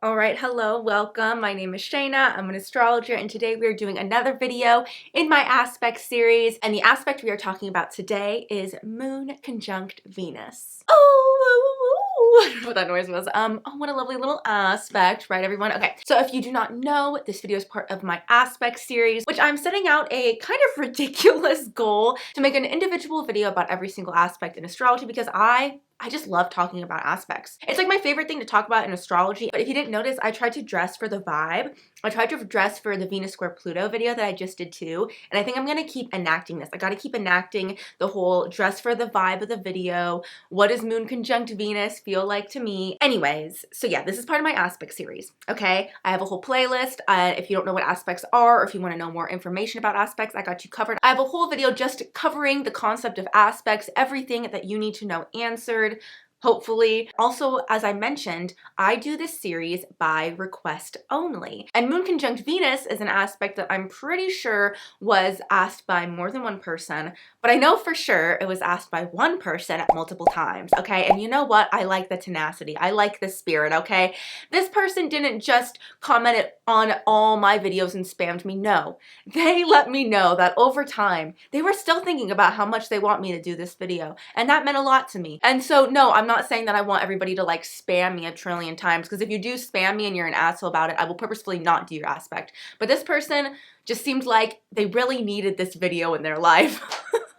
All right, hello, welcome. My name is Shaina. I'm an astrologer, and today we are doing another video in my aspect series. And the aspect we are talking about today is Moon conjunct Venus. Oh, I don't know what that noise was. Oh, what a lovely little aspect, right, everyone? Okay, so if you do not know, this video is part of my aspect series, which I'm setting out a kind of ridiculous goal to make an individual video about every single aspect in astrology because I just love talking about aspects. It's like my favorite thing to talk about in astrology. But if you didn't notice, I tried to dress for the vibe. I tried to dress for the Venus square Pluto video that I just did too. And I think I'm going to keep enacting this. I got to keep enacting the whole dress for the vibe of the video. What does Moon conjunct Venus feel like to me? Anyways, so yeah, this is part of my aspect series. Okay, I have a whole playlist. If you don't know what aspects are, or if you want to know more information about aspects, I got you covered. I have a whole video just covering the concept of aspects, everything that you need to know answered. Hopefully. Also, as I mentioned, I do this series by request only. And Moon conjunct Venus is an aspect that I'm pretty sure was asked by more than one person, but I know for sure it was asked by one person multiple times, okay? And you know what? I like the tenacity. I like the spirit, okay? This person didn't just comment it on all my videos and spammed me. No, they let me know that over time, they were still thinking about how much they want me to do this video. And that meant a lot to me. And so, no, I'm not saying that I want everybody to like spam me a trillion times, because if you do spam me and you're an asshole about it, I will purposefully not do your aspect. But this person just seemed like they really needed this video in their life.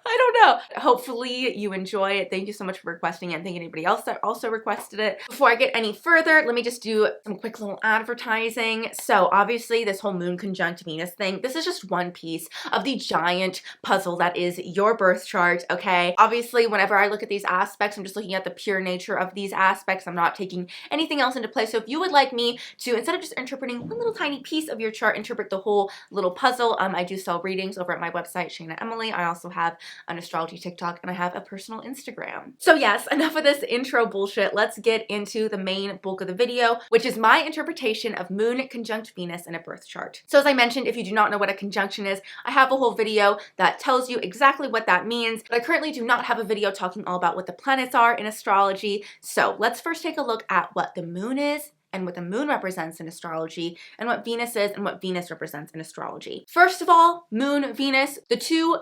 I don't know. Hopefully you enjoy it. Thank you so much for requesting it, and thank anybody else that also requested it. Before I get any further, let me just do some quick little advertising. So obviously this whole Moon conjunct Venus thing, this is just one piece of the giant puzzle that is your birth chart, okay? Obviously, whenever I look at these aspects, I'm just looking at the pure nature of these aspects. I'm not taking anything else into play. So if you would like me to, instead of just interpreting one little tiny piece of your chart, interpret the whole little puzzle, I do sell readings over at my website, Shaina Emily. I also have an astrology TikTok, and I have a personal Instagram. So yes, enough of this intro bullshit. Let's get into the main bulk of the video, which is my interpretation of Moon conjunct Venus in a birth chart. So as I mentioned, if you do not know what a conjunction is, I have a whole video that tells you exactly what that means, but I currently do not have a video talking all about what the planets are in astrology. So let's first take a look at what the moon is, and what the moon represents in astrology, and what Venus is and what Venus represents in astrology. First of all, Moon, Venus, the two,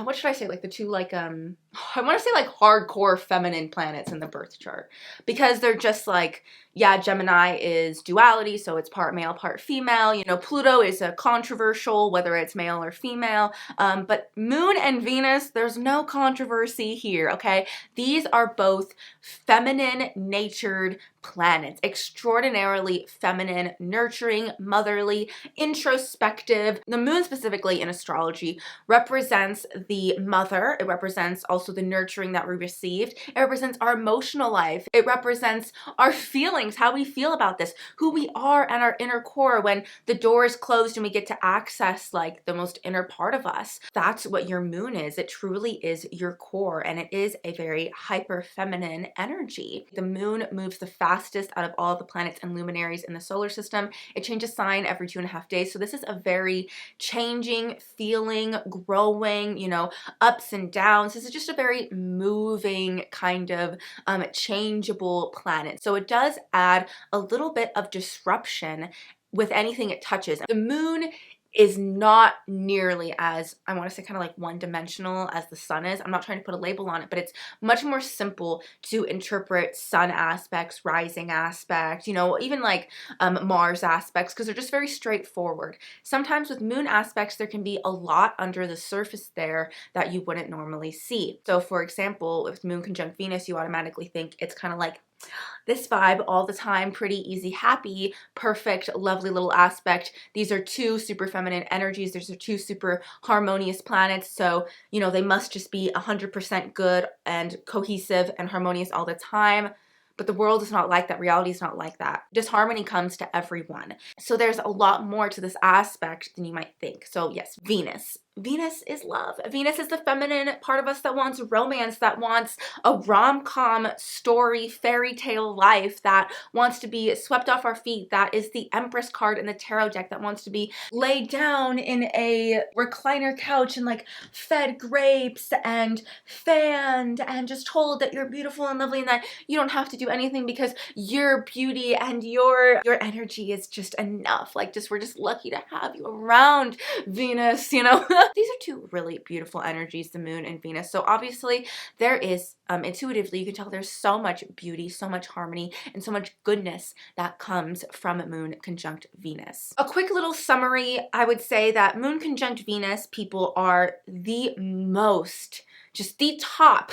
what should I say, like the two, like, I want to say like hardcore feminine planets in the birth chart, because they're just like, yeah, Gemini is duality, so it's part male, part female. You know, Pluto is a controversial, whether it's male or female, but Moon and Venus, there's no controversy here, okay? These are both feminine natured planets, extraordinarily feminine, nurturing, motherly, introspective. The moon specifically in astrology represents the mother. It represents also the nurturing that we received. It represents our emotional life. It represents our feelings, how we feel about this, who we are, and our inner core when the door is closed and we get to access like the most inner part of us. That's what your moon is. It truly is your core, and it is a very hyper feminine energy. The moon moves the fastest out of all of the planets and luminaries in the solar system. It changes sign every 2.5 days. So this is a very changing, feeling, growing, you know, ups and downs. This is just a very moving kind of changeable planet. So it does add a little bit of disruption with anything it touches. The moon is not nearly as, I want to say, kind of like one-dimensional as the sun is. I'm not trying to put a label on it, but it's much more simple to interpret sun aspects, rising aspects, you know, even like Mars aspects, because they're just very straightforward. Sometimes with moon aspects, there can be a lot under the surface there that you wouldn't normally see. So for example, with Moon conjunct Venus, you automatically think it's kind of like this vibe all the time, pretty easy, happy, perfect, lovely little aspect. These are two super feminine energies. These are two super harmonious planets. So, you know, they must just be 100% good and cohesive and harmonious all the time. But the world is not like that. Reality is not like that. Disharmony comes to everyone. So there's a lot more to this aspect than you might think. So yes, Venus. Venus is love. Venus is the feminine part of us that wants romance, that wants a rom-com story, fairy tale life, that wants to be swept off our feet, that is the Empress card in the tarot deck, that wants to be laid down in a recliner couch and like fed grapes and fanned and just told that you're beautiful and lovely and that you don't have to do anything because your beauty and your energy is just enough. Like, we're just lucky to have you around, Venus, you know? These are two really beautiful energies, the moon and Venus. So obviously there is, intuitively, you can tell there's so much beauty, so much harmony, and so much goodness that comes from moon conjunct Venus. A quick little summary, I would say that moon conjunct Venus people are the most, just the top,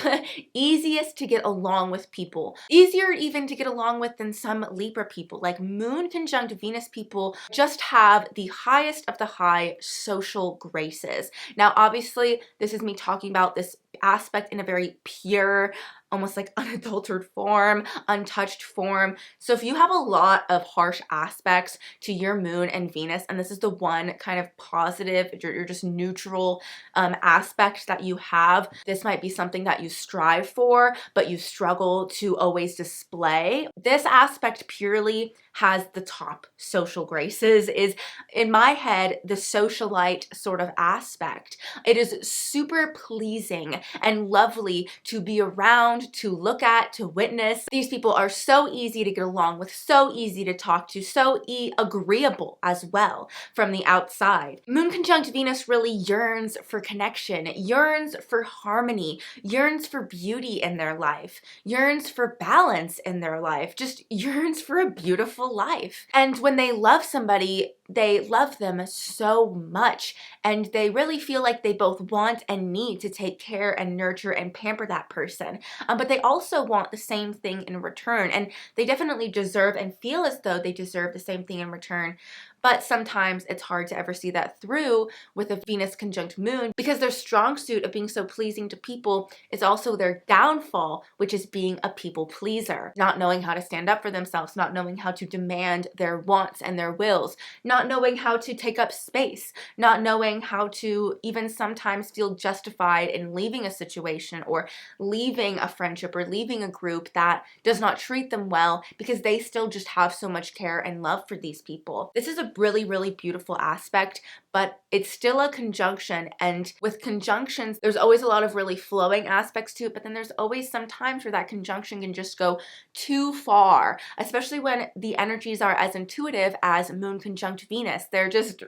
easiest to get along with people. Easier even to get along with than some Libra people. Like, moon conjunct Venus people just have the highest of the high social graces. Now, obviously, this is me talking about this aspect in a very pure, almost like unadulterated form, untouched form. So if you have a lot of harsh aspects to your moon and Venus, and this is the one kind of positive, you're just neutral aspect that you have, this might be something that you strive for, but you struggle to always display. This aspect purely has the top social graces, is in my head the socialite sort of aspect. It is super pleasing and lovely to be around, to look at, to witness. These people are so easy to get along with, so easy to talk to, so agreeable as well from the outside. Moon conjunct Venus really yearns for connection, yearns for harmony, yearns for beauty in their life, yearns for balance in their life, just yearns for a beautiful life. And when they love somebody, they love them so much, and they really feel like they both want and need to take care and nurture and pamper that person, but they also want the same thing in return, and they definitely deserve and feel as though they deserve the same thing in return. But sometimes it's hard to ever see that through with a Venus conjunct moon, because their strong suit of being so pleasing to people is also their downfall, which is being a people pleaser, not knowing how to stand up for themselves, not knowing how to demand their wants and their wills, not knowing how to take up space, not knowing how to even sometimes feel justified in leaving a situation or leaving a friendship or leaving a group that does not treat them well, because they still just have so much care and love for these people. This is a really, really beautiful aspect, but it's still a conjunction, and with conjunctions, there's always a lot of really flowing aspects to it, but then there's always some times where that conjunction can just go too far, especially when the energies are as intuitive as moon conjunct Venus. They're just,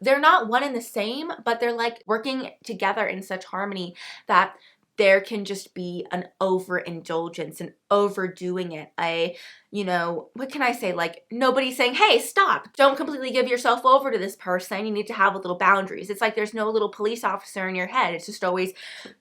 they're not one and the same, but they're like working together in such harmony that there can just be an overindulgence and overdoing it. You know, what can I say? Like, nobody's saying, hey, stop, don't completely give yourself over to this person. You need to have a little boundaries. It's like there's no little police officer in your head. It's just always,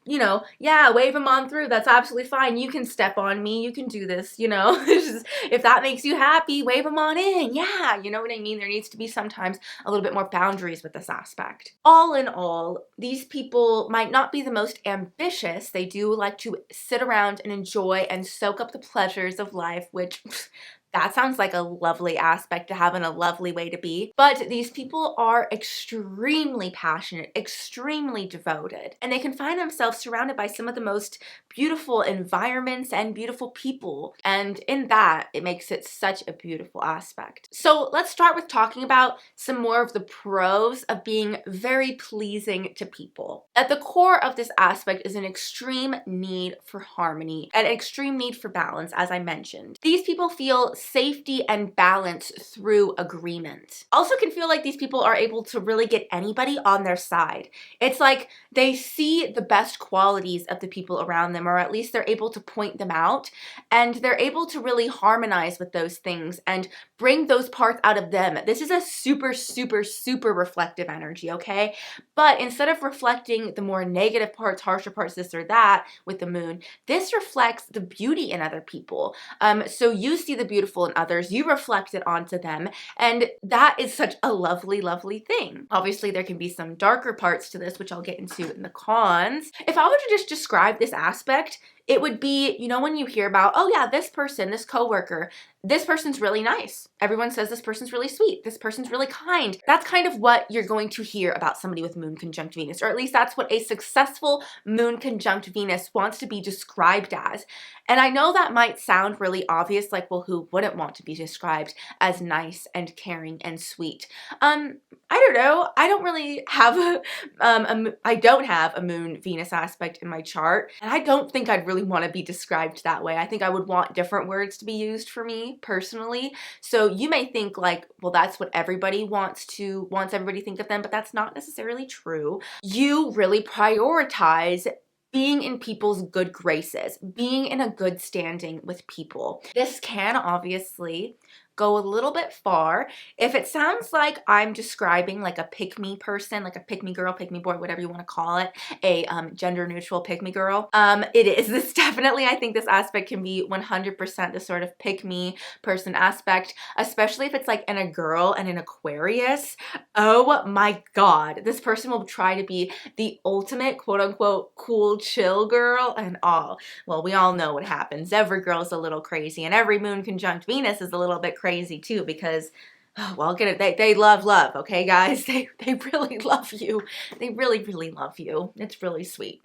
you know, yeah, wave them on through. That's absolutely fine. You can step on me. You can do this, you know. Just, if that makes you happy, wave them on in. Yeah, you know what I mean? There needs to be sometimes a little bit more boundaries with this aspect. All in all, these people might not be the most ambitious. They do like to sit around and enjoy and soak up the pleasures of life, which that sounds like a lovely aspect to have and a lovely way to be. But these people are extremely passionate, extremely devoted, and they can find themselves surrounded by some of the most beautiful environments and beautiful people. And in that, it makes it such a beautiful aspect. So let's start with talking about some more of the pros of being very pleasing to people. At the core of this aspect is an extreme need for harmony and an extreme need for balance, as I mentioned. These people feel safety and balance through agreement. Also can feel like these people are able to really get anybody on their side. It's like they see the best qualities of the people around them, or at least they're able to point them out, and they're able to really harmonize with those things and bring those parts out of them. This is a super, super, super reflective energy, okay? But instead of reflecting the more negative parts, harsher parts, this or that with the moon, this reflects the beauty in other people. So you see the beautiful in others, you reflect it onto them, and that is such a lovely, lovely thing. Obviously, there can be some darker parts to this, which I'll get into in the cons. If I were to just describe this aspect, it would be, you know, when you hear about, oh yeah, this person, this coworker, this person's really nice. Everyone says this person's really sweet. This person's really kind. That's kind of what you're going to hear about somebody with moon conjunct Venus, or at least that's what a successful moon conjunct Venus wants to be described as. And I know that might sound really obvious, like, well, who wouldn't want to be described as nice and caring and sweet? I don't know. I don't really have I don't have a moon Venus aspect in my chart, and I don't think I'd really want to be described that way. I think I would want different words to be used for me personally. So you may think like, well, that's what everybody wants everybody to think of them, but that's not necessarily true. You really prioritize being in people's good graces, being in a good standing with people. This can obviously go a little bit far. If it sounds like I'm describing like a pick-me person, like a pick-me girl, pick-me boy, whatever you want to call it, a gender-neutral pick-me girl, it is. This definitely, I think this aspect can be 100% the sort of pick-me person aspect, especially if it's like in a girl and an Aquarius. Oh my God, this person will try to be the ultimate quote-unquote cool, chill girl and all. Well, we all know what happens. Every girl's a little crazy, and every moon conjunct Venus is a little bit crazy too, because well, get it, they love, okay guys, they really love you. They really love you. It's really sweet.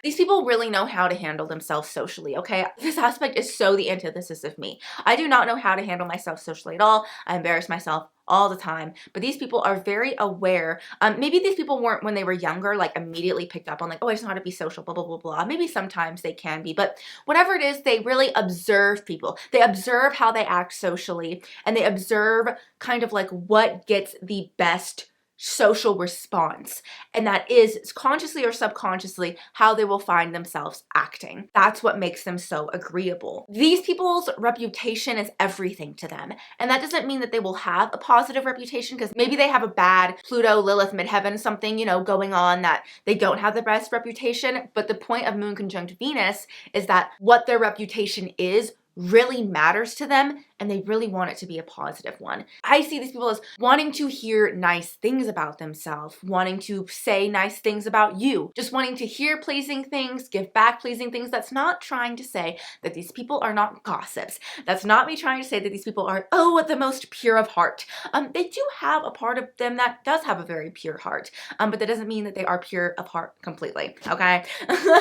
These people really know how to handle themselves socially, okay? This aspect is so the antithesis of me. I do not know how to handle myself socially at all. I embarrass myself all the time, but these people are very aware. Maybe these people weren't, when they were younger, like immediately picked up on like, oh, I just know how to be social, blah, blah, blah, blah. Maybe sometimes they can be, but whatever it is, they really observe people. They observe how they act socially, and they observe kind of like what gets the best social response, and that is consciously or subconsciously how they will find themselves acting. That's what makes them so agreeable. These people's reputation is everything to them, and that doesn't mean that they will have a positive reputation, because maybe they have a bad Pluto, Lilith, midheaven, something, you know, going on that they don't have the best reputation. But the point of moon conjunct Venus is that what their reputation is really matters to them, and they really want it to be a positive one. I see these people as wanting to hear nice things about themselves, wanting to say nice things about you, just wanting to hear pleasing things, give back pleasing things. That's not trying to say that these people are not gossips. That's not me trying to say that these people are, oh, the most pure of heart. They do have a part of them that does have a very pure heart, but that doesn't mean that they are pure of heart completely, okay?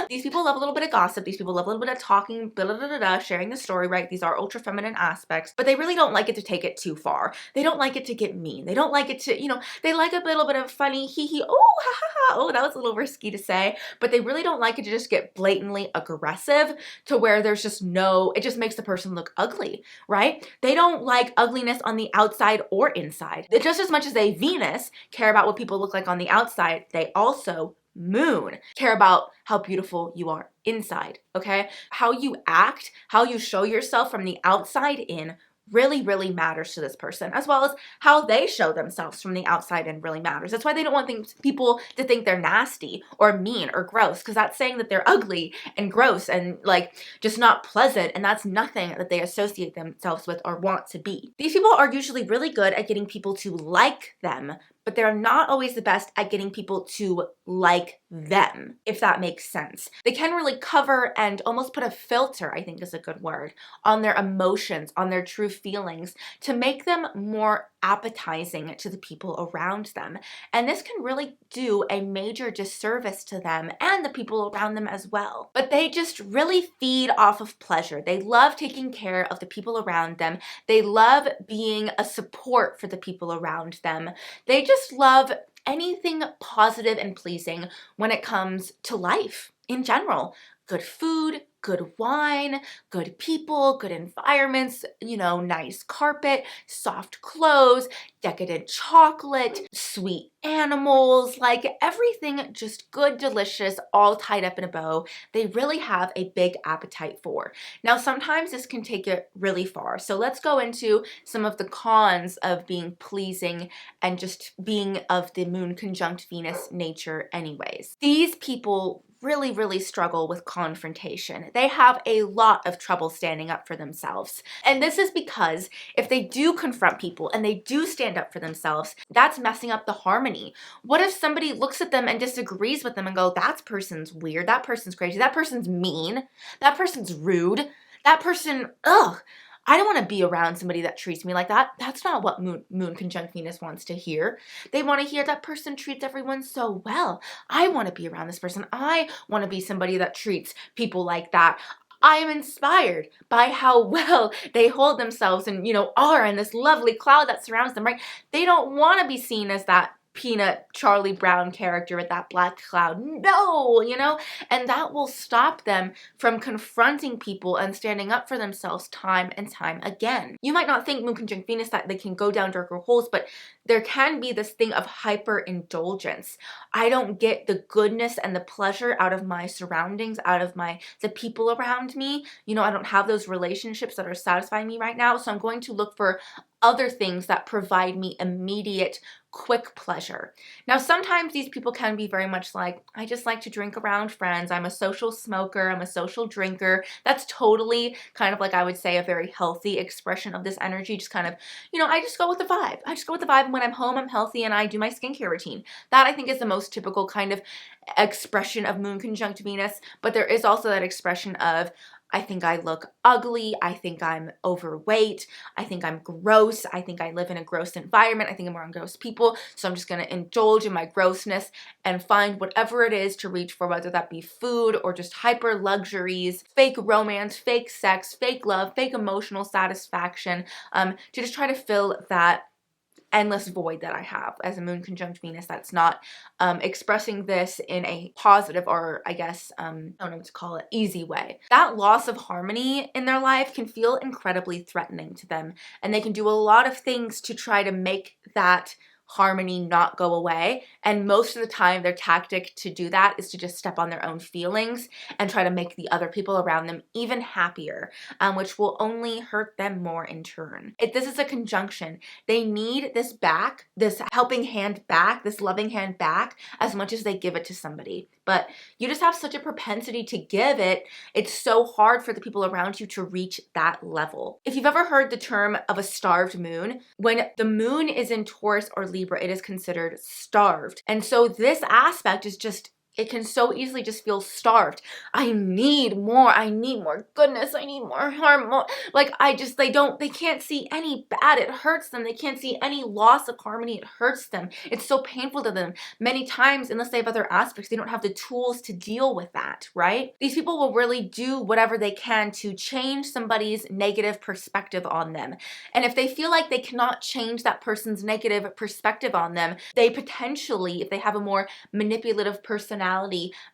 These people love a little bit of gossip. These people love a little bit of talking, blah, blah, blah, blah, blah, sharing the story, right? These are ultra feminine aspects, but they really don't like it to take it too far. They don't like it to get mean. They don't like it to, you know, they like a little bit of funny, hee hee, oh, ha ha ha, oh, that was a little risky to say, but they really don't like it to just get blatantly aggressive to where there's just no, it just makes the person look ugly, right? They don't like ugliness on the outside or inside. Just as much as they, Venus, care about what people look like on the outside, they also, Moon, care about how beautiful you are inside, okay? How you act, how you show yourself from the outside in really matters to this person, as well as how they show themselves from the outside in really matters. That's why they don't want people to think they're nasty or mean or gross, because that's saying that they're ugly and gross and like just not pleasant, and that's nothing that they associate themselves with or want to be. These people are usually really good at getting people to like them, but they're not always the best at getting people to like them, if that makes sense. They can really cover and almost put a filter, I think is a good word, on their emotions, on their true feelings, to make them more appetizing to the people around them. And this can really do a major disservice to them and the people around them as well. But they just really feed off of pleasure. They love taking care of the people around them. They love being a support for the people around them. They just love anything positive and pleasing when it comes to life in general. Good food, good wine, good people, good environments, you know, nice carpet, soft clothes, decadent chocolate, sweet animals, like everything just good, delicious, all tied up in a bow. They really have a big appetite for. Now, sometimes this can take it really far. So let's go into some of the cons of being pleasing and just being of the moon conjunct Venus nature anyways. These people really, really struggle with confrontation. They have a lot of trouble standing up for themselves. And this is because if they do confront people and they do stand up for themselves, that's messing up the harmony. What if somebody looks at them and disagrees with them and go, that person's weird, that person's crazy, that person's mean, that person's rude, that person, ugh. I don't want to be around somebody that treats me like that. That's not what Moon conjunct Venus wants to hear. They want to hear that person treats everyone so well. I want to be around this person. I want to be somebody that treats people like that. I am inspired by how well they hold themselves and, are in this lovely cloud that surrounds them, right? They don't want to be seen as that peanut Charlie Brown character with that black cloud. No, and that will stop them from confronting people and standing up for themselves time and time again. You might not think Moon conjunct Venus that they can go down darker holes, but there can be this thing of hyper-indulgence. I don't get the goodness and the pleasure out of my surroundings, out of the people around me. I don't have those relationships that are satisfying me right now, so I'm going to look for other things that provide me immediate, quick pleasure. Now, sometimes these people can be very much like, I just like to drink around friends. I'm a social smoker. I'm a social drinker. That's totally kind of like, I would say, a very healthy expression of this energy. Just kind of, I just go with the vibe. I just go with the vibe. And when I'm home, I'm healthy and I do my skincare routine. That, I think, is the most typical kind of expression of Moon conjunct Venus. But there is also that expression of, I think I look ugly. I think I'm overweight. I think I'm gross. I think I live in a gross environment. I think I'm around gross people. So I'm just going to indulge in my grossness and find whatever it is to reach for, whether that be food or just hyper luxuries, fake romance, fake sex, fake love, fake emotional satisfaction, to just try to fill that endless void that I have as a Moon conjunct Venus that's not expressing this in a positive or, I guess, I don't know what to call it, easy way. That loss of harmony in their life can feel incredibly threatening to them, and they can do a lot of things to try to make that harmony not go away. And most of the time, their tactic to do that is to just step on their own feelings and try to make the other people around them even happier, which will only hurt them more in turn. If this is a conjunction, they need this back, this helping hand back, this loving hand back, as much as they give it to somebody. But you just have such a propensity to give it. It's so hard for the people around you to reach that level. If you've ever heard the term of a starved moon, when the moon is in Taurus or Libra, it is considered starved. And so this aspect is just, it can so easily just feel starved. I need more goodness. I need more harm. They can't see any bad. It hurts them. They can't see any loss of harmony. It hurts them. It's so painful to them. Many times, unless they have other aspects, they don't have the tools to deal with that, right? These people will really do whatever they can to change somebody's negative perspective on them. And if they feel like they cannot change that person's negative perspective on them, they potentially, if they have a more manipulative personality,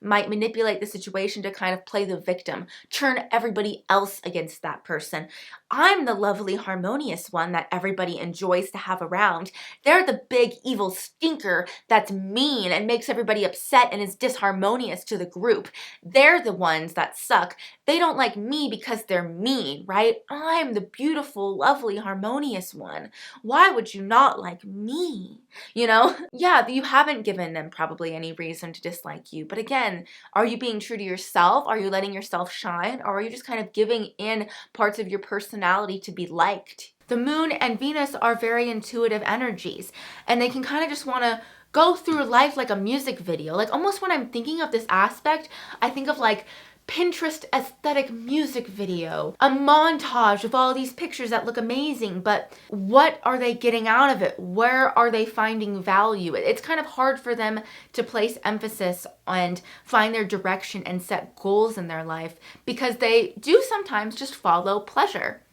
might manipulate the situation to kind of play the victim, turn everybody else against that person. I'm the lovely, harmonious one that everybody enjoys to have around. They're the big, evil stinker that's mean and makes everybody upset and is disharmonious to the group. They're the ones that suck. They don't like me because they're mean, right? I'm the beautiful, lovely, harmonious one. Why would you not like me? Yeah, you haven't given them probably any reason to dislike you. But again, are you being true to yourself? Are you letting yourself shine? Or are you just kind of giving in parts of your personality to be liked? The moon and Venus are very intuitive energies, and they can kind of just want to go through life like a music video. Like almost when I'm thinking of this aspect, I think of like Pinterest aesthetic music video, a montage of all these pictures that look amazing, but what are they getting out of it? Where are they finding value? It's kind of hard for them to place emphasis and find their direction and set goals in their life because they do sometimes just follow pleasure.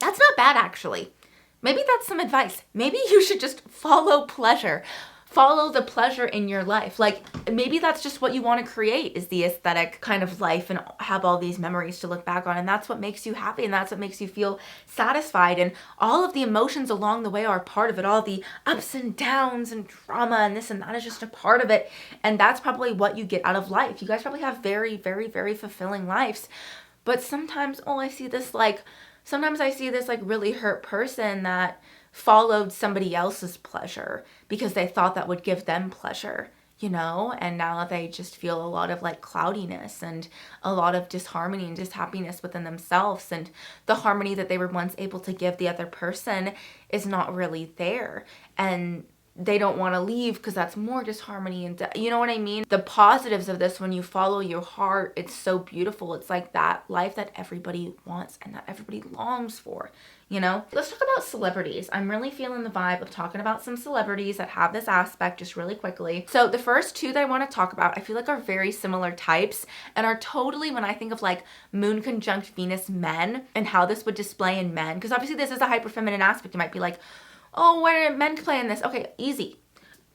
That's not bad, actually. Maybe that's some advice. Maybe you should just follow pleasure. Follow the pleasure in your life. Like maybe that's just what you want to create, is the aesthetic kind of life and have all these memories to look back on. And that's what makes you happy and that's what makes you feel satisfied. And all of the emotions along the way are part of it. All the ups and downs and drama and this and that is just a part of it. And that's probably what you get out of life. You guys probably have very, very, very fulfilling lives. But sometimes, I see this like really hurt person that followed somebody else's pleasure because they thought that would give them pleasure. you know, and now they just feel a lot of like cloudiness and a lot of disharmony and dishappiness within themselves, and the harmony that they were once able to give the other person is not really there, and they don't want to leave because that's more disharmony and you know what I mean? The positives of this, when you follow your heart, it's so beautiful. It's like that life that everybody wants and that everybody longs for, you know? Let's talk about celebrities. I'm really feeling the vibe of talking about some celebrities that have this aspect just really quickly. So the first two that I want to talk about, I feel like are very similar types and are totally, when I think of like moon conjunct Venus men and how this would display in men, because obviously this is a hyper feminine aspect. You might be like, oh, where are men playing this? Okay, easy.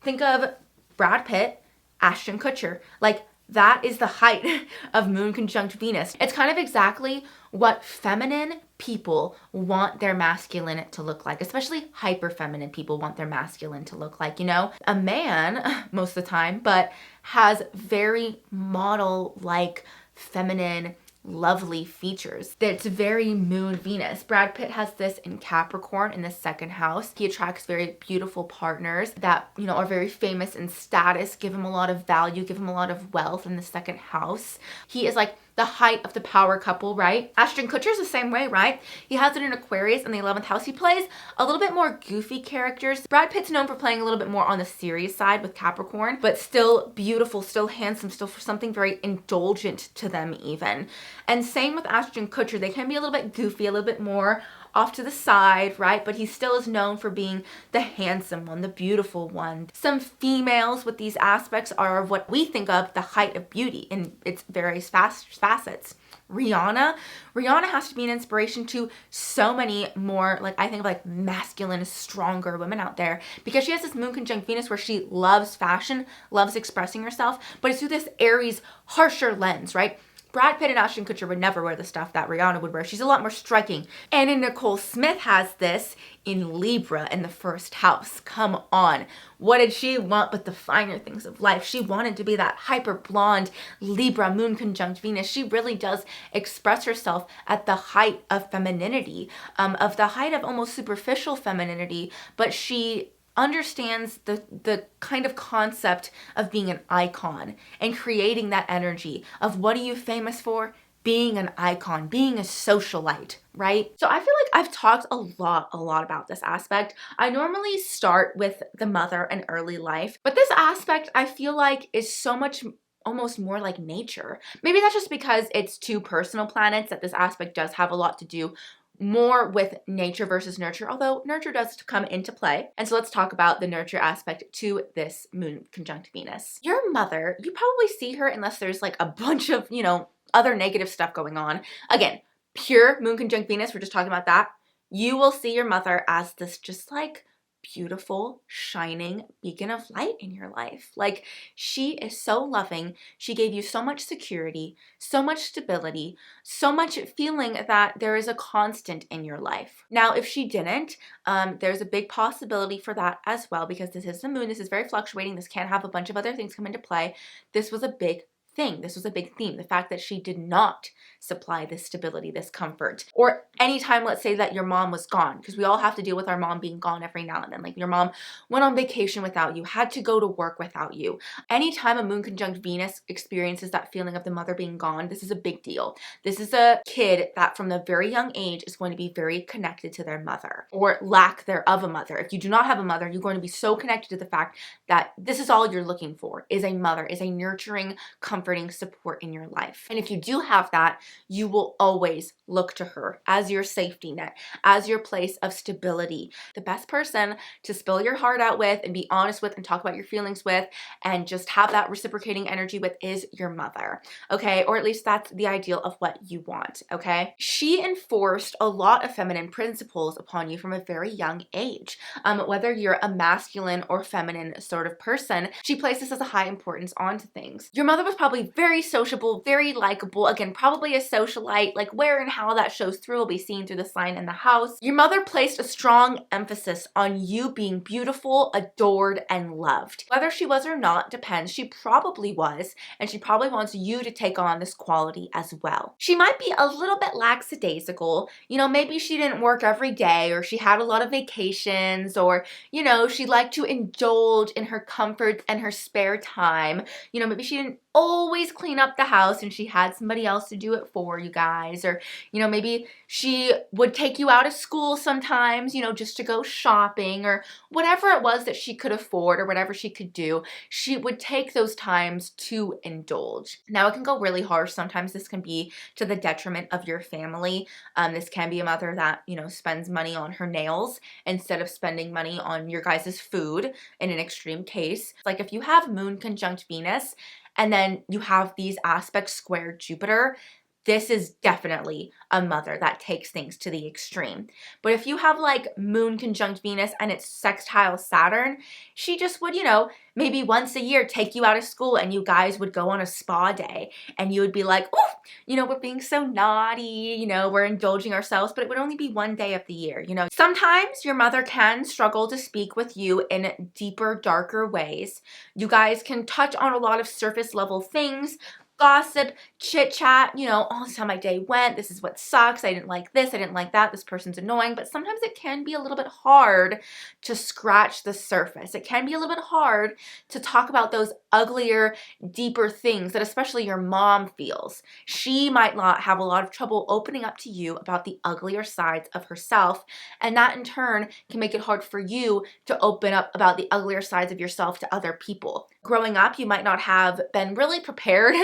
Think of Brad Pitt, Ashton Kutcher. Like, that is the height of moon conjunct Venus. It's kind of exactly what feminine people want their masculine to look like, especially hyper feminine people want their masculine to look like, you know? A man, most of the time, but has very model-like feminine lovely features. That's very moon Venus. Brad Pitt has this in Capricorn in the second house. He attracts very beautiful partners that, you know, are very famous in status, give him a lot of value, give him a lot of wealth in the second house. He is like the height of the power couple, right? Ashton Kutcher's the same way, right? He has it in Aquarius in the 11th house. He plays a little bit more goofy characters. Brad Pitt's known for playing a little bit more on the serious side with Capricorn, but still beautiful, still handsome, still for something very indulgent to them even. And same with Ashton Kutcher. They can be a little bit goofy, a little bit more off to the side, right? But he still is known for being the handsome one, the beautiful one. Some females with these aspects are what we think of the height of beauty in its various facets. Rihanna has to be an inspiration to so many more, like, I think of like masculine, stronger women out there, because she has this moon conjunct Venus where she loves fashion, loves expressing herself, but it's through this Aries, harsher lens, right? Brad Pitt and Ashton Kutcher would never wear the stuff that Rihanna would wear. She's a lot more striking. And Nicole Smith has this in Libra in the first house. Come on. What did she want but the finer things of life? She wanted to be that hyper blonde Libra moon conjunct Venus. She really does express herself at the height of femininity, of the height of almost superficial femininity, but she understands the kind of concept of being an icon and creating that energy of what are you famous for? Being an icon, being a socialite, right? So I feel like I've talked a lot about this aspect. I normally start with the mother and early life, but this aspect I feel like is so much almost more like nature. Maybe that's just because it's two personal planets that this aspect does have a lot to do more with nature versus nurture, although nurture does come into play. And so let's talk about the nurture aspect to this moon conjunct Venus. Your mother, you probably see her unless there's like a bunch of, you know, other negative stuff going on. Again, pure moon conjunct Venus, we're just talking about that. You will see your mother as this just like beautiful, shining beacon of light in your life. Like, she is so loving. She gave you so much security, so much stability, so much feeling that there is a constant in your life. Now, if she didn't, there's a big possibility for that as well, because this is the moon. This is very fluctuating. This can have a bunch of other things come into play. This was a big thing. This was a big theme. The fact that she did not supply this stability, this comfort. Or anytime, let's say that your mom was gone, because we all have to deal with our mom being gone every now and then. Like, your mom went on vacation without you, had to go to work without you. Anytime a moon conjunct Venus experiences that feeling of the mother being gone, this is a big deal. This is a kid that from the very young age is going to be very connected to their mother, or lack thereof a mother. If you do not have a mother, you're going to be so connected to the fact that this is all you're looking for, is a mother, is a nurturing, comforting support in your life. And if you do have that, you will always look to her as your safety net, as your place of stability. The best person to spill your heart out with and be honest with and talk about your feelings with and just have that reciprocating energy with is your mother, okay? Or at least that's the ideal of what you want, okay? She enforced a lot of feminine principles upon you from a very young age. Whether you're a masculine or feminine sort of person, she places as a high importance onto things. Your mother was probably probably very sociable, very likable. Again, probably a socialite. Like where and how that shows through will be seen through the sign in the house. Your mother placed a strong emphasis on you being beautiful, adored, and loved. Whether she was or not depends. She probably was, and she probably wants you to take on this quality as well. She might be a little bit lackadaisical. You know, maybe she didn't work every day, or she had a lot of vacations, or, you know, she liked to indulge in her comforts and her spare time. You know, maybe she didn't always clean up the house and she had somebody else to do it for you guys. Or, you know, maybe she would take you out of school sometimes, you know, just to go shopping or whatever it was that she could afford or whatever she could do. She would take those times to indulge. Now, it can go really harsh. Sometimes this can be to the detriment of your family. This can be a mother that, you know, spends money on her nails instead of spending money on your guys' food in an extreme case. Like if you have moon conjunct Venus, and then you have these aspects square Jupiter, this is definitely a mother that takes things to the extreme. But if you have like moon conjunct Venus and it's sextile Saturn, she just would, you know, maybe once a year take you out of school and you guys would go on a spa day and you would be like, oh, you know, we're being so naughty, you know, we're indulging ourselves, but it would only be one day of the year, you know. Sometimes your mother can struggle to speak with you in deeper, darker ways. You guys can touch on a lot of surface level things, gossip, chit chat, you know, oh, this is how my day went. This is what sucks. I didn't like this. I didn't like that. This person's annoying. But sometimes it can be a little bit hard to scratch the surface. It can be a little bit hard to talk about those uglier, deeper things that especially your mom feels. She might not have a lot of trouble opening up to you about the uglier sides of herself. And that in turn can make it hard for you to open up about the uglier sides of yourself to other people. Growing up, you might not have been really prepared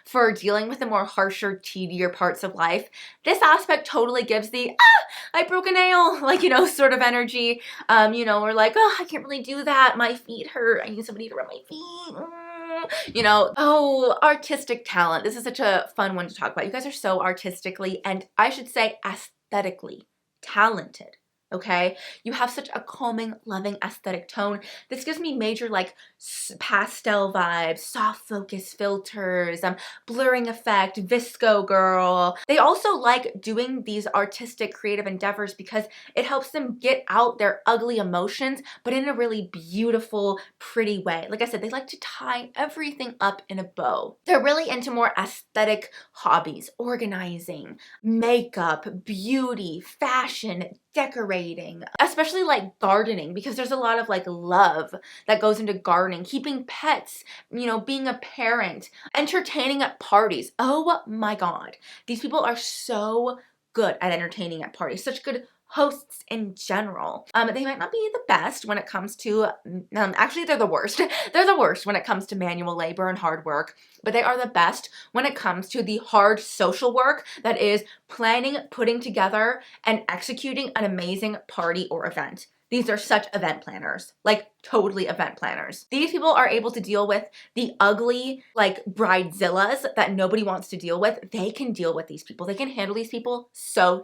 for dealing with the more harsher, tedier parts of life. This aspect totally gives the, I broke a nail, like, you know, sort of energy, you know, or like, oh, I can't really do that. My feet hurt. I need somebody to rub my feet. You know, oh, artistic talent. This is such a fun one to talk about. You guys are so artistically, and I should say aesthetically talented. Okay, you have such a calming, loving aesthetic tone. This gives me major like pastel vibes, soft focus filters, blurring effect, visco girl. They also like doing these artistic creative endeavors because it helps them get out their ugly emotions, but in a really beautiful, pretty way. Like I said, they like to tie everything up in a bow. They're really into more aesthetic hobbies, organizing, makeup, beauty, fashion, decorating, especially like gardening, because there's a lot of like love that goes into gardening, keeping pets, you know, being a parent, entertaining at parties. Oh my God. These people are so good at entertaining at parties, such good hosts in general. They might not be the best when it comes to, actually they're the worst. They're the worst when it comes to manual labor and hard work, but they are the best when it comes to the hard social work that is planning, putting together, and executing an amazing party or event. These are such event planners, like totally event planners. These people are able to deal with the ugly, like bridezillas that nobody wants to deal with. They can deal with these people. They can handle these people so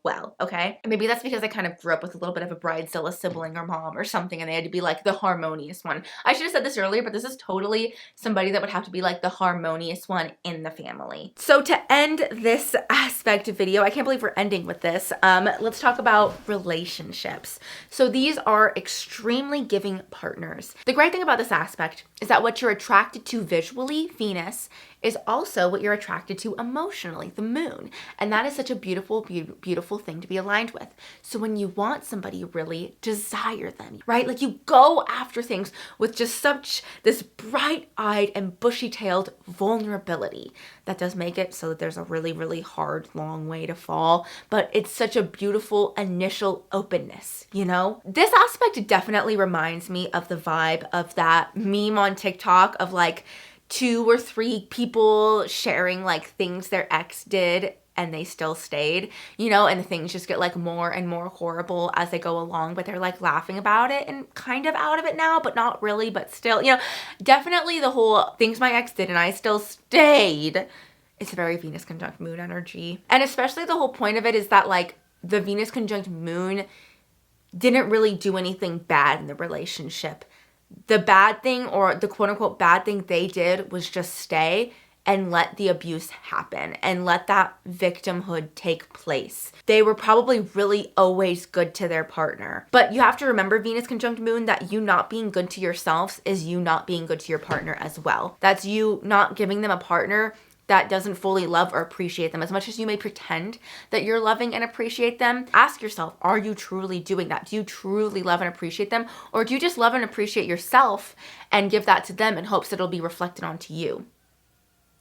well, okay? And maybe that's because I kind of grew up with a little bit of a bridezilla sibling or mom or something, and they had to be like the harmonious one. I should have said this earlier, but this is totally somebody that would have to be like the harmonious one in the family. So to end this aspect video, I can't believe we're ending with this. Let's talk about relationships. So these are extremely giving partners. The great thing about this aspect is that what you're attracted to visually, Venus, is also what you're attracted to emotionally, the moon. And that is such a beautiful, beautiful thing to be aligned with. So when you want somebody, you really desire them, right? Like you go after things with just such this bright-eyed and bushy-tailed vulnerability. That does make it so that there's a really hard, long way to fall, but it's such a beautiful initial openness, you know? This aspect definitely reminds me of the vibe of that meme on TikTok of like 2 or 3 people sharing like things their ex did and they still stayed, you know, and the things just get like more and more horrible as they go along, but they're like laughing about it and kind of out of it now, but not really, but still, you know, definitely the whole things my ex did and I still stayed. It's a very Venus conjunct moon energy. And especially the whole point of it is that like the Venus conjunct moon didn't really do anything bad in the relationship. the bad thing, or the quote unquote bad thing they did, was just stay and let the abuse happen and let that victimhood take place. They were probably really always good to their partner. But you have to remember, Venus conjunct Moon, that you not being good to yourselves is you not being good to your partner as well. That's you not giving them a partner that doesn't fully love or appreciate them. As much as you may pretend that you're loving and appreciate them, ask yourself, are you truly doing that? Do you truly love and appreciate them? Or do you just love and appreciate yourself and give that to them in hopes that it'll be reflected onto you?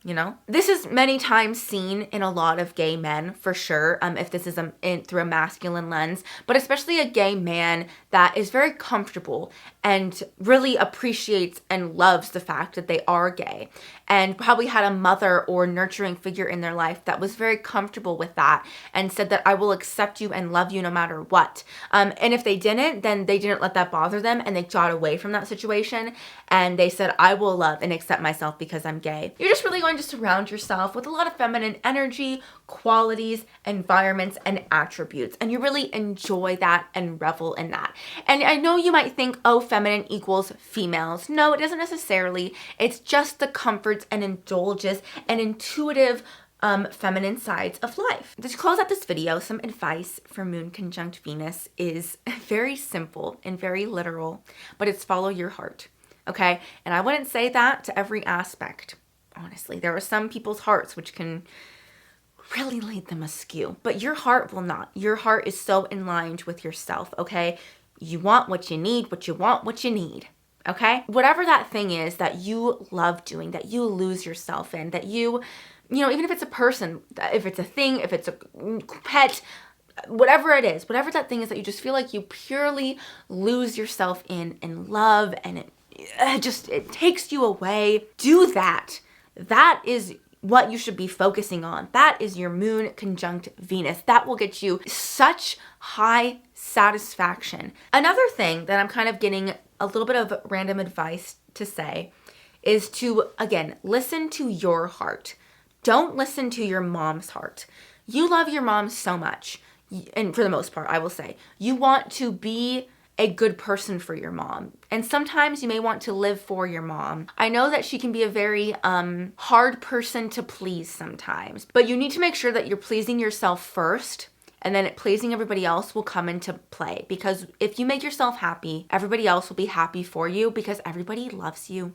You know, this is many times seen in a lot of gay men, for sure, if this is through a masculine lens, but especially a gay man that is very comfortable and really appreciates and loves the fact that they are gay, and probably had a mother or nurturing figure in their life that was very comfortable with that and said that I will accept you and love you no matter what. And if they didn't, then they didn't let that bother them and they got away from that situation and they said, I will love and accept myself because I'm gay. You're just really going to surround yourself with a lot of feminine energy, qualities, environments, and attributes, and you really enjoy that and revel in that. And I know you might think, oh, feminine equals females. No, it doesn't necessarily. It's just the comforts and indulges and intuitive feminine sides of life. To close out this video, some advice for Moon conjunct Venus is very simple and very literal, but it's follow your heart, okay? And I wouldn't say that to every aspect. Honestly, there are some people's hearts which can really lead them askew, but your heart will not. Your heart is so in line with yourself, okay? You want what you need, what you want, what you need, okay? Whatever that thing is that you love doing, that you lose yourself in, that you know, even if it's a person, if it's a thing, if it's a pet, whatever it is, whatever that thing is that you just feel like you purely lose yourself in love, and it takes you away, do that. That is what you should be focusing on. That is your Moon conjunct Venus. That will get you such high satisfaction. Another thing that I'm kind of getting a little bit of random advice to say is to, again, listen to your heart. Don't listen to your mom's heart. You love your mom so much. And for the most part, I will say, you want to be a good person for your mom. And sometimes you may want to live for your mom. I know that she can be a very hard person to please sometimes, but you need to make sure that you're pleasing yourself first, and then pleasing everybody else will come into play. Because if you make yourself happy, everybody else will be happy for you, because everybody loves you.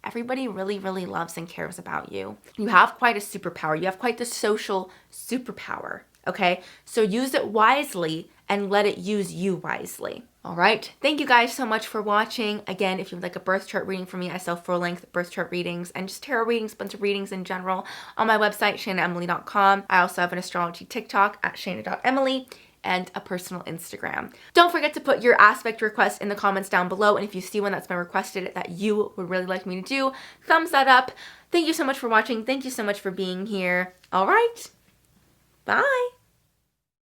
Everybody really, really loves and cares about you. You have quite a superpower. You have quite the social superpower, okay? So use it wisely and let it use you wisely. All right. Thank you guys so much for watching. Again, if you would like a birth chart reading from me, I sell full-length birth chart readings and just tarot readings, a bunch of readings in general on my website, shainaemily.com. I also have an astrology TikTok at shaina.emily and a personal Instagram. Don't forget to put your aspect request in the comments down below. And if you see one that's been requested that you would really like me to do, thumbs that up. Thank you so much for watching. Thank you so much for being here. All right. Bye.